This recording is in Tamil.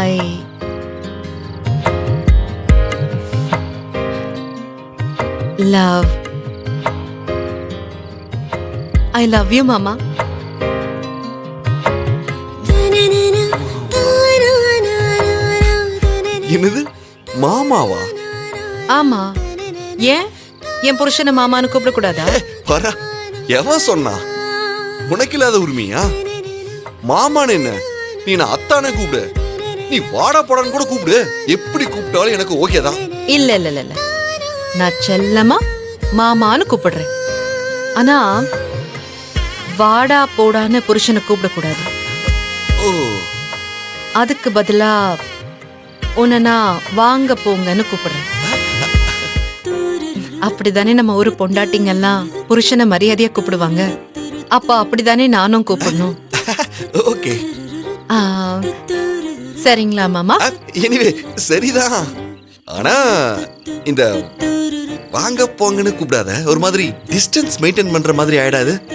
ஐ லவ் யூ மாமா. என்னது மாமாவா? ஆமா, ஏன் என் புருஷனை மாமான்னு கூப்பிடக்கூடாதா? வரா, எவன் சொன்னா? உனக்கு இல்லாத உரிமையா? மாமான்னு என்ன, நீ நான் அத்தானே கூப்பிடு, நீ வாடா போடான்னு கூட கூப்பிடு, எப்படி கூப்பிட்டாலும் எனக்கு ஓகே தான். இல்ல இல்ல இல்ல, நான் செல்லமா மாமான்னு கூப்பிடுறேன். ஆனா வாடா போடான்னு புருஷனை கூப்பிடக்கூடாது. ஓ, அதுக்கு பதிலா உன்னை நான் வாங்க போங்கன்னு கூப்பிடுறேன். அப்படிதானே நம்ம ஒரு பொண்டாட்டிங்கெல்லாம் புருஷனை மரியாதையா கூப்பிடுவாங்க. அப்ப அப்படிதானே நானும் கூப்பிடணும். ஓகே. சரிங்களா மாமா? எனிவே சரிதான். ஆனா இந்த வாங்க போங்கன்னு கூப்பிடாத, ஒரு மாதிரி டிஸ்டன்ஸ் மெயின்டைன் பண்ற மாதிரி ஆயிடாது?